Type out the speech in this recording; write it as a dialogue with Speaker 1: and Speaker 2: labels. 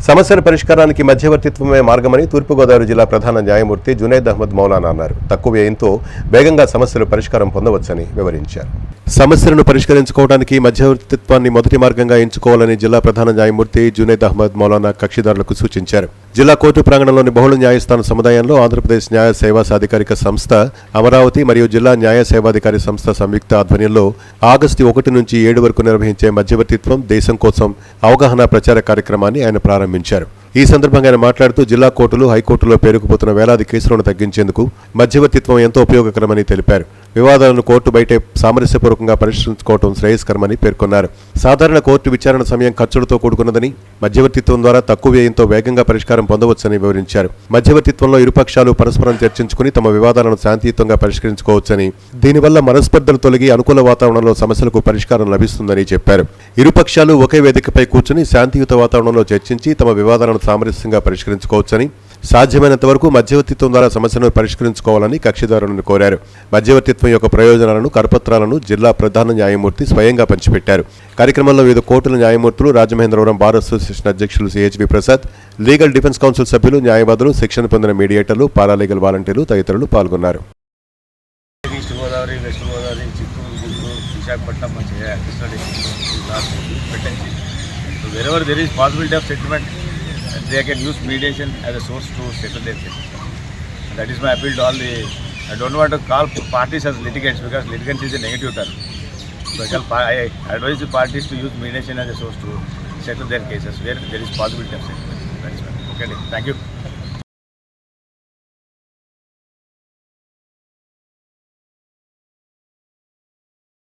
Speaker 1: సమస్యల పరిష్కారానికి మధ్యవర్తిత్వమే మార్గమని తూర్పుగోదావరి జిల్లా ప్రధాన న్యాయమూర్తి జునైద్ అహ్మద్ మౌలానా అన్నారు. తక్కువ వ్యయంతో వేగంగా సమస్యలు పరిష్కారం పొందవచ్చని వివరించారు. సమస్యలను పరిష్కరించుకోవడానికి మధ్యవర్తిత్వాన్ని మొదటి మార్గంగా ఎంచుకోవాలని జిల్లా ప్రధాన న్యాయమూర్తి జునైద్ అహ్మద్ మౌలానా కక్షిదారులకు సూచించారు. జిల్లా కోర్టు ప్రాంగణంలోని బహుళ న్యాయస్థాన సముదాయంలో ఆంధ్రప్రదేశ్ న్యాయ సేవా సాధికారిక సంస్థ అమరావతి మరియు జిల్లా న్యాయ సేవాధికారి సంస్థ సంయుక్త ఆధ్వర్యంలో ఆగస్టు 1 నుంచి 7 వరకు నిర్వహించే మధ్యవర్తిత్వం దేశం కోసం అవగాహన ప్రచార కార్యక్రమాన్ని ఆయన ప్రారంభించారు. ఈ సందర్భంగా ఆయన మాట్లాడుతూ జిల్లా కోర్టులు, హైకోర్టులో పేరుకుపోతున్న వేలాది కేసులను తగ్గించేందుకు మధ్యవర్తిత్వం ఎంతో ఉపయోగకరమని తెలిపారు. వివాదాలను కోర్టు బయటే సామరస్యపూర్వకంగా పరిష్కరించుకోవడం శ్రేయస్కరమని పేర్కొన్నారు. సాధారణ కోర్టు విచారణ సమయం ఖర్చులతో కూడుకున్నదని, మధ్యవర్తిత్వం ద్వారా తక్కువ వ్యయంతో వేగంగా పరిష్కారం పొందవచ్చని వివరించారు. మధ్యవర్తిత్వంలో ఇరుపక్షాలు పరస్పరం చర్చించుకుని తమ వివాదాలను శాంతియుతంగా పరిష్కరించుకోవచ్చని, దీనివల్ల మనస్పర్ధలు తొలగి అనుకూల వాతావరణంలో సమస్యలకు పరిష్కారం లభిస్తుందని చెప్పారు. ఇరుపక్షాలు ఒకే వేదికపై కూర్చుని శాంతియుత వాతావరణంలో చర్చించి తమ వివాదాలను సామరస్యంగా పరిష్కరించుకోవచ్చని, సాధ్యమైనంత వరకు మధ్యవర్తిత్వం ద్వారా సమస్యను పరిష్కరించుకోవాలని కక్షిదారులను కోరారు. మధ్యవర్తిత్వం యొక్క ప్రయోజనాలను, కరపత్రాలను జిల్లా ప్రధాన న్యాయమూర్తి స్వయంగా పంచిపెట్టారు. కార్యక్రమంలో వివిధ కోర్టుల న్యాయమూర్తులు, రాజమహేంద్రవరం బార్ అసోసియేషన్ అధ్యక్షులు CHV Prasad, legal defence council సభ్యులు, న్యాయవాదులు, శిక్షణ పొందిన మీడియేటర్లు, పారాలీగల్ వాలంటీర్లు తదితరులు పాల్గొన్నారు.
Speaker 2: East Godavari, west Godavari, Chittoor, Guntur, Visakhapatnam Krishna district. So wherever there is possibility of settlement, they can use mediation as a source to settle their case. That is my appeal to all the. I don't want to call parties as litigants because litigants is a negative term. So I advise the parties to use mediation as a source to settle their cases where there is possibility of settlement. That is my. Okay, thank you.